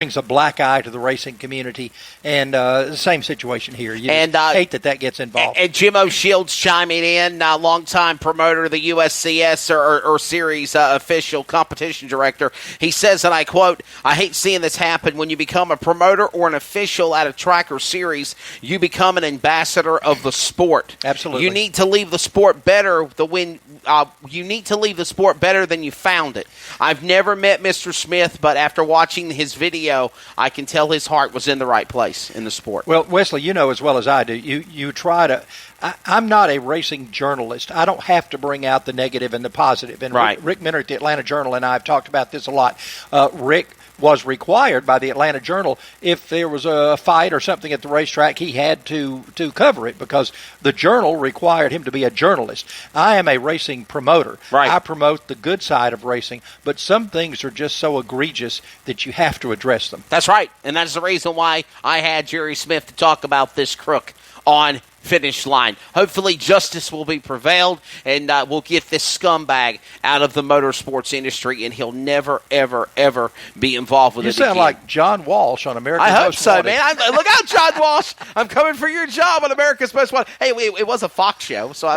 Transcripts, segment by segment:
brings a black eye to the racing community, and the same situation here. You hate that gets involved. And Jim O'Shields chiming in, longtime promoter of the USCS or series official competition director. He says, and I quote, "I hate seeing this happen. When you become a promoter or an official at a track or series, you become an ambassador of the sport. Absolutely. You need to leave the sport better than you found it. I've never met Mr. Smith, but after watching his video, I can tell his heart was in the right place in the sport." Well, Wesley, you know as well as I do, you try to I'm not a racing journalist. I don't have to bring out the negative and the positive. And right. Rick Minner at the Atlanta Journal and I have talked about this a lot. Rick was required by the Atlanta Journal, if there was a fight or something at the racetrack, he had to cover it because the Journal required him to be a journalist. I am a racing promoter. Right. I promote the good side of racing, but some things are just so egregious that you have to address them. That's right, and that's the reason why I had Jerry Smith to talk about this crook on Finish Line. Hopefully justice will be prevailed, and we'll get this scumbag out of the motorsports industry, and he'll never, ever, ever be involved with it again. You sound like John Walsh on America's Most Wanted. I hope so, man. Look out, John Walsh. I'm coming for your job on America's Most Wanted. Hey, it was a Fox show, so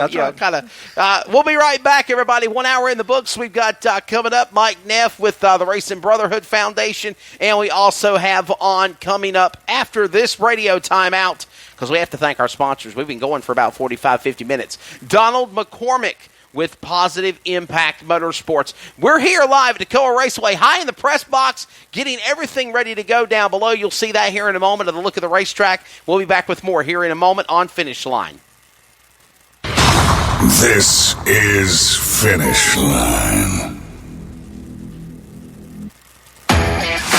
we'll be right back, everybody. 1 hour in the books. We've got coming up Mike Neff with the Racing Brotherhood Foundation, and we also have on coming up after this radio timeout, because we have to thank our sponsors. We've been going for about 45, 50 minutes. Donald McCormick with Positive Impact Motorsports. We're here live at Toccoa Raceway, high in the press box, getting everything ready to go down below. You'll see that here in a moment of the look of the racetrack. We'll be back with more here in a moment on Finish Line. This is Finish Line.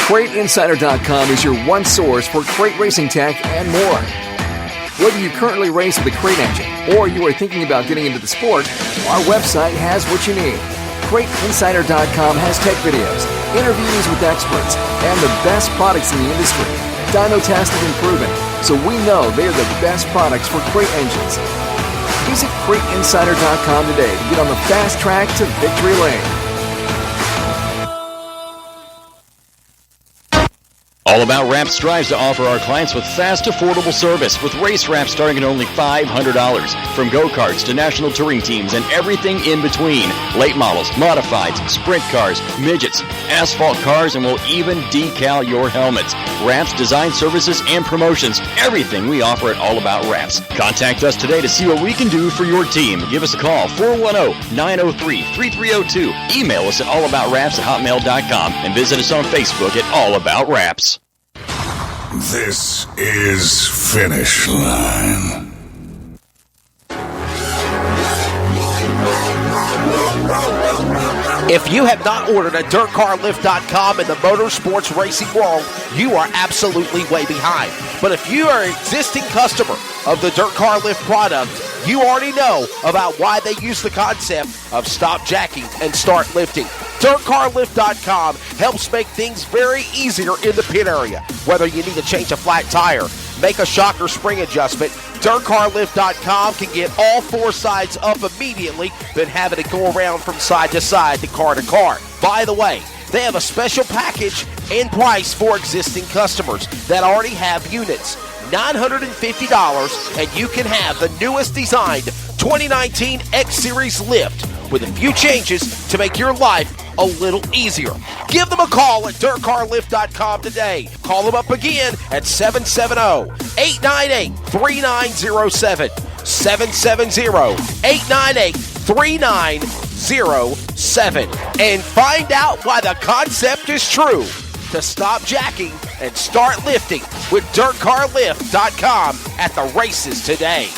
CrateInsider.com is your one source for crate racing tech and more. Whether you currently race with a crate engine or you are thinking about getting into the sport, our website has what you need. CrateInsider.com has tech videos, interviews with experts, and the best products in the industry. Dyno tested and proven, so we know they're the best products for crate engines. Visit CrateInsider.com today to get on the fast track to victory lane. All About Wraps strives to offer our clients with fast, affordable service with race wraps starting at only $500. From go-karts to national touring teams and everything in between. Late models, modifieds, sprint cars, midgets, asphalt cars, and we'll even decal your helmets. Wraps, design services, and promotions. Everything we offer at All About Wraps. Contact us today to see what we can do for your team. Give us a call, 410-903-3302. Email us at allaboutraps@hotmail.com and visit us on Facebook at All About Wraps. This is Finish Line. If you have not ordered at DirtCarLift.com in the motorsports racing world, you are absolutely way behind. But if you are an existing customer of the Dirt Car Lift product, you already know about why they use the concept of stop jacking and start lifting. DirtCarLift.com helps make things very easier in the pit area. Whether you need to change a flat tire, make a shock or spring adjustment, DirtCarLift.com can get all four sides up immediately, then having to go around from side to side to car. By the way, they have a special package and price for existing customers that already have units. $950, and you can have the newest designed 2019 X Series lift with a few changes to make your life a little easier. Give them a call at DirtCarLift.com today. Call them up again at 770-898-3907. 770-898-3907. And find out why the concept is true. To stop jacking and start lifting with DirtCarLift.com at the races today.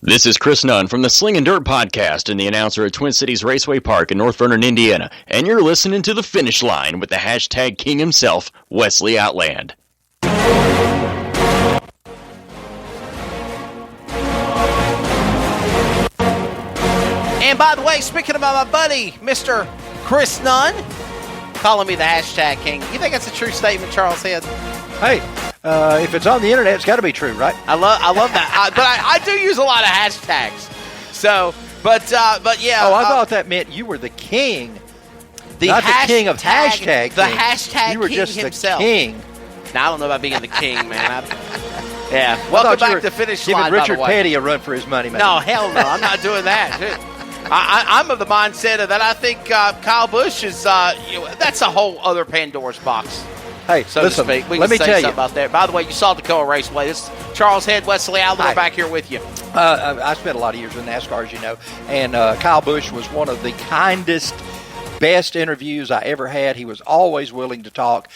This is Chris Nunn from the Sling and Dirt Podcast and the announcer at Twin Cities Raceway Park in North Vernon, Indiana. And you're listening to The Finish Line with the hashtag king himself, Wesley Outland. And by the way, speaking about my buddy, Mr. Chris Nunn, calling me the hashtag king. You think that's a true statement, Charles Head? Hey, if it's on the internet, it's got to be true, right? I love that. But I do use a lot of hashtags. So, But yeah. Oh, I thought that meant you were the king. Not the king of hashtag. The king. hashtag You were king just himself. the king. Now, I don't know about being the king, man. Yeah. Welcome back to Finish Line, giving Richard by the way. Petty a run for his money, man. No, hell no. I'm not doing that. I'm of the mindset that I think Kyle Busch is, that's a whole other Pandora's box. Hey, So listen, to speak. We let can me say tell something you. about that. By the way, you saw Toccoa Raceway. This is Charles Head, Wesley Allen. We're back here with you. I spent a lot of years in NASCAR, as you know, and Kyle Busch was one of the kindest, best interviews I ever had. He was always willing to talk.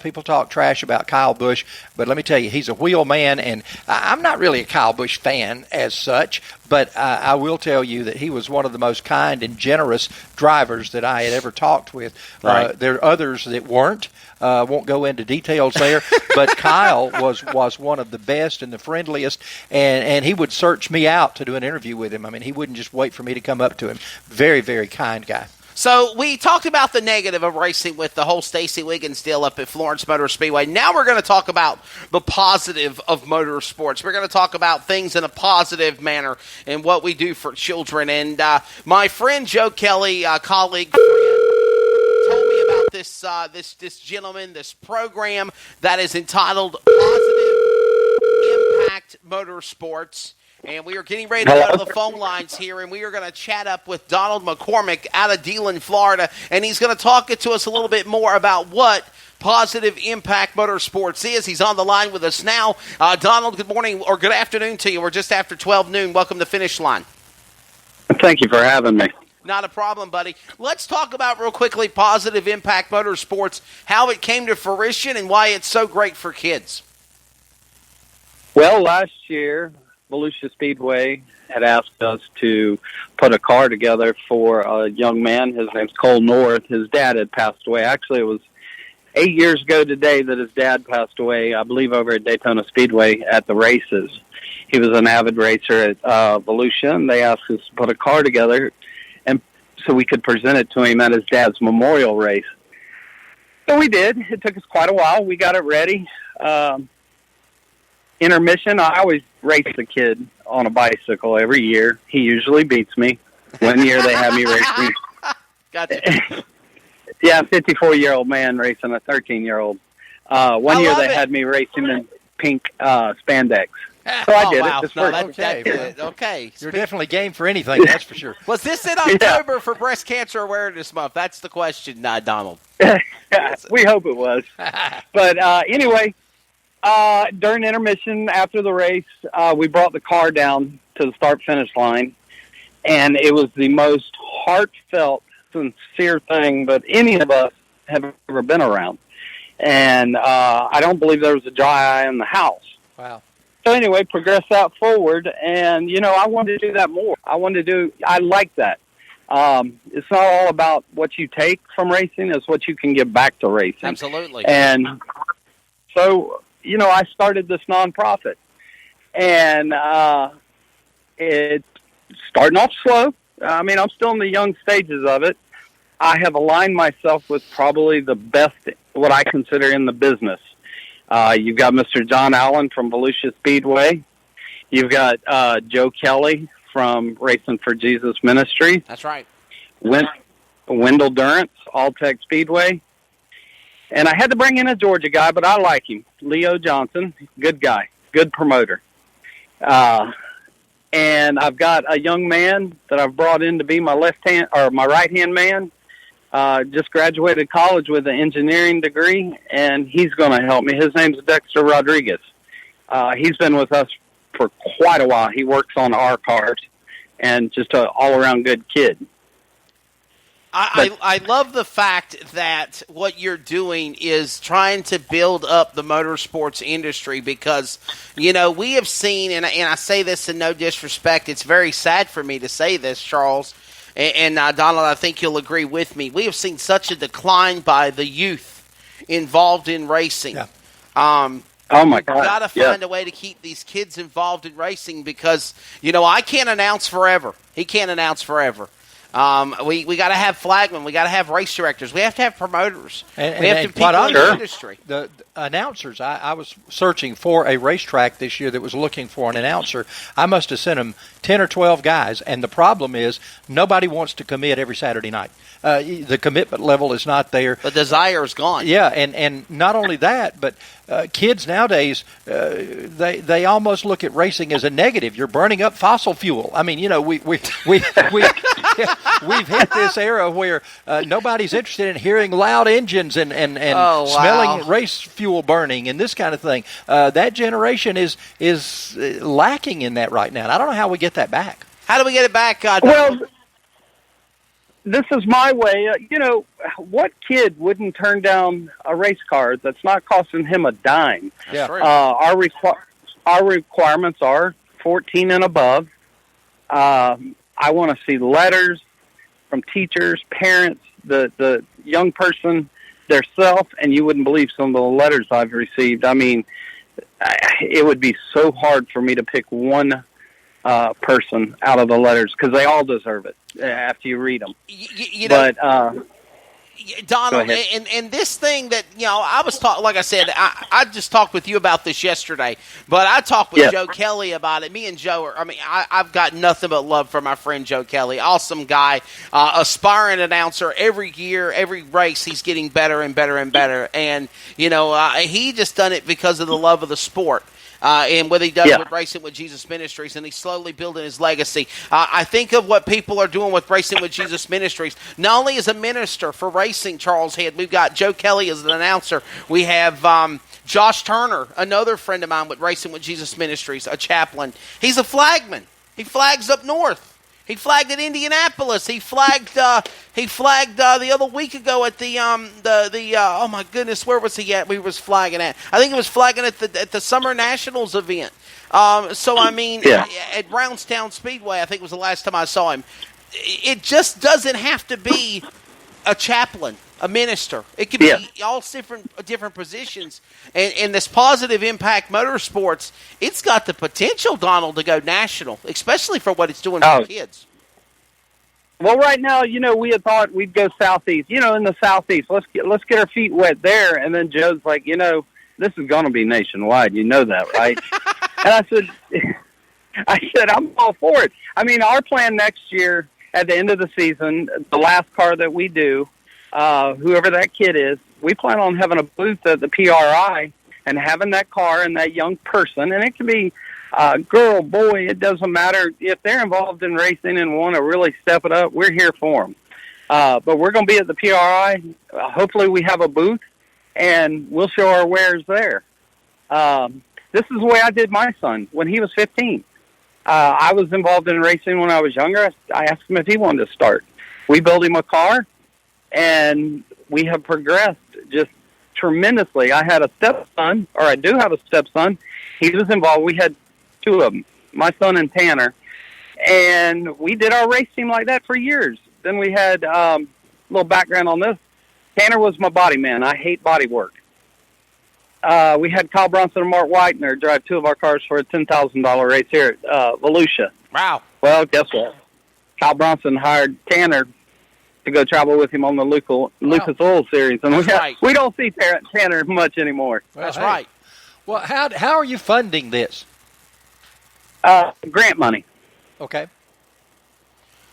People talk trash about Kyle Busch, but let me tell you, he's a wheel man, and I'm not really a Kyle Busch fan as such, but I will tell you that he was one of the most kind and generous drivers that I had ever talked with. Right. There are others that weren't. Won't go into details there, but Kyle was one of the best and the friendliest, and he would search me out to do an interview with him. I mean, he wouldn't just wait for me to come up to him. Very, very kind guy. So we talked about the negative of racing with the whole Stacey Wiggins deal up at Florence Motor Speedway. Now we're going to talk about the positive of motorsports. We're going to talk about things in a positive manner and what we do for children. And my friend Joe Kelly, colleague, told me about this gentleman, this program that is entitled Positive Impact Motorsports. And we are getting ready to go to the phone lines here, and we are going to chat up with Donald McCormick out of Deland, Florida, and he's going to talk to us a little bit more about what Positive Impact Motorsports is. He's on the line with us now. Donald, good morning or good afternoon to you. We're just after 12 noon. Welcome to Finish Line. Thank you for having me. Not a problem, buddy. Let's talk about real quickly Positive Impact Motorsports, how it came to fruition, and why it's so great for kids. Well, last year, Volusia Speedway had asked us to put a car together for a young man. His name's Cole North. His dad had passed away. Actually, it was 8 years ago today that his dad passed away, I believe over at Daytona Speedway at the races. He was an avid racer at Volusia, and they asked us to put a car together and so we could present it to him at his dad's memorial race. So we did. It took us quite a while. We got it ready. Intermission, I always race the kid on a bicycle every year. He usually beats me. One year they had me racing. Gotcha. Yeah, 54-year-old man racing a 13-year-old. One year they had me racing in pink spandex. So I did it. This worked. Okay. You're definitely game for anything, that's for sure. Was this in October for Breast Cancer Awareness Month? That's the question, Donald. We hope it was. But anyway, during intermission after the race, we brought the car down to the start-finish line, and it was the most heartfelt, sincere thing that any of us have ever been around. And I don't believe there was a dry eye in the house. Wow. So anyway, progress that forward, and, I wanted to do that more. I like that. It's not all about what you take from racing, it's what you can give back to racing. Absolutely. And so, I started this nonprofit, and it's starting off slow. I mean, I'm still in the young stages of it. I have aligned myself with probably the best, what I consider in the business. You've got Mr. John Allen from Volusia Speedway. You've got Joe Kelly from Racing for Jesus Ministries. That's right. Wendell Durrance, All Tech Speedway. And I had to bring in a Georgia guy, but I like him. Leo Johnson, good guy, good promoter. And I've got a young man that I've brought in to be my my right-hand man. Just graduated college with an engineering degree, and he's going to help me. His name's Dexter Rodriguez. He's been with us for quite a while. He works on our cars, and just an all-around good kid. I love the fact that what you're doing is trying to build up the motorsports industry because, we have seen, and I say this in no disrespect, it's very sad for me to say this, Charles, and Donald, I think you'll agree with me. We have seen such a decline by the youth involved in racing. Yeah. Oh, my God. We've got to find a way to keep these kids involved in racing because, I can't announce forever. He can't announce forever. We got to have flagmen. We got to have race directors. We have to have promoters. We have to have quite people in the honestly, industry. The announcers, I was searching for a racetrack this year that was looking for an announcer. I must have sent them 10 or 12 guys, and the problem is nobody wants to commit every Saturday night. The commitment level is not there. The desire is gone. Yeah, and not only that, but kids nowadays, they almost look at racing as a negative. You're burning up fossil fuel. I mean, we've hit this era where nobody's interested in hearing loud engines and smelling race fuel burning and this kind of thing. That generation is lacking in that right now. And I don't know how we get that back. How do we get it back? Well, this is my way. What kid wouldn't turn down a race car that's not costing him a dime? Yeah. Our requirements are 14 and above. I want to see letters from teachers, parents, the young person theirself, and you wouldn't believe some of the letters I've received. I mean, it would be so hard for me to pick one person out of the letters because they all deserve it after you read them. Donald, and this thing that, I was talking, like I said, I just talked with you about this yesterday, but I talked with Joe Kelly about it. Me and Joe I've got nothing but love for my friend Joe Kelly. Awesome guy, aspiring announcer. Every year, every race, he's getting better and better and better. And, he just done it because of the love of the sport. And what he does with Racing with Jesus Ministries, and he's slowly building his legacy. I think of what people are doing with Racing with Jesus Ministries. Not only as a minister for racing, Charles Head, we've got Joe Kelly as an announcer. We have Josh Turner, another friend of mine with Racing with Jesus Ministries, a chaplain. He's a flagman. He flags up north. He flagged at Indianapolis. He flagged the other week ago at the oh my goodness, where was he at? We was flagging at. I think he was flagging at the Summer Nationals event. At Brownstown Speedway, I think was the last time I saw him. It just doesn't have to be a chaplain, a minister. It could be all different positions. And this Positive Impact Motorsports, it's got the potential, Donald, to go national, especially for what it's doing for kids. Well, right now, we had thought we'd go southeast. In the southeast, let's get our feet wet there. And then Joe's like, this is going to be nationwide. You know that, right? And I said, I'm all for it. I mean, our plan next year at the end of the season, the last car that we do, whoever that kid is, we plan on having a booth at the PRI and having that car and that young person, and it can be girl, boy, it doesn't matter. If they're involved in racing and want to really step it up, we're here for them. But we're going to be at the PRI. Hopefully we have a booth, and we'll show our wares there. This is the way I did my son when he was 15. I was involved in racing when I was younger. I asked him if he wanted to start. We built him a car, and we have progressed just tremendously. I had a stepson, or I do have a stepson. He was involved. We had two of them, my son and Tanner, and we did our race team like that for years. Then we had a little background on this. Tanner was my body man. I hate body work. We had Kyle Bronson and Mark Whitener drive two of our cars for a $10,000 race here at Volusia. Wow. Well, guess what? Kyle Bronson hired Tanner to go travel with him on the Lucas Oil Series. And we don't see Tanner much anymore. Well, that's right. Well, how are you funding this? Grant money. Okay.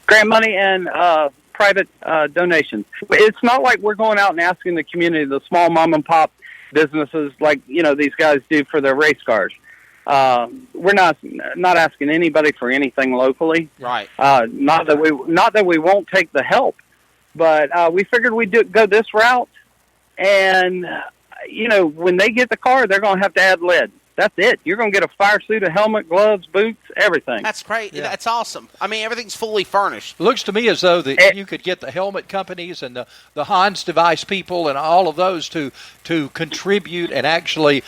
Grant money and private donations. It's not like we're going out and asking the community, the small mom and pop businesses like these guys do for their race cars. We're not asking anybody for anything locally. Right. Not that we won't take the help, but we figured we'd go this route. And when they get the car, they're going to have to add lead. That's it. You're going to get a fire suit, a helmet, gloves, boots, everything. That's great. Yeah. That's awesome. I mean, everything's fully furnished. Looks to me as though that you could get the helmet companies and the Hans device people and all of those to contribute and actually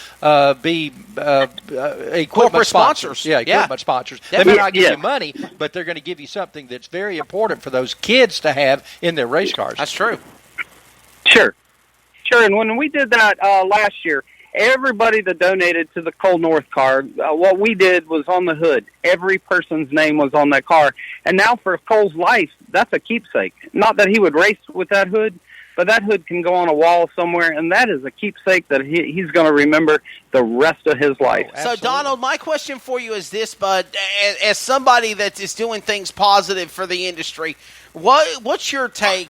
be equipment sponsors. Yeah, equipment sponsors. They may not give you money, but they're going to give you something that's very important for those kids to have in their race cars. That's true. Sure. And when we did that last year, everybody that donated to the Cole North car, what we did was on the hood. Every person's name was on that car. And now for Cole's life, that's a keepsake. Not that he would race with that hood, but that hood can go on a wall somewhere, and that is a keepsake that he's going to remember the rest of his life. So, Donald, my question for you is this, bud. As somebody that is doing things positive for the industry, what's your take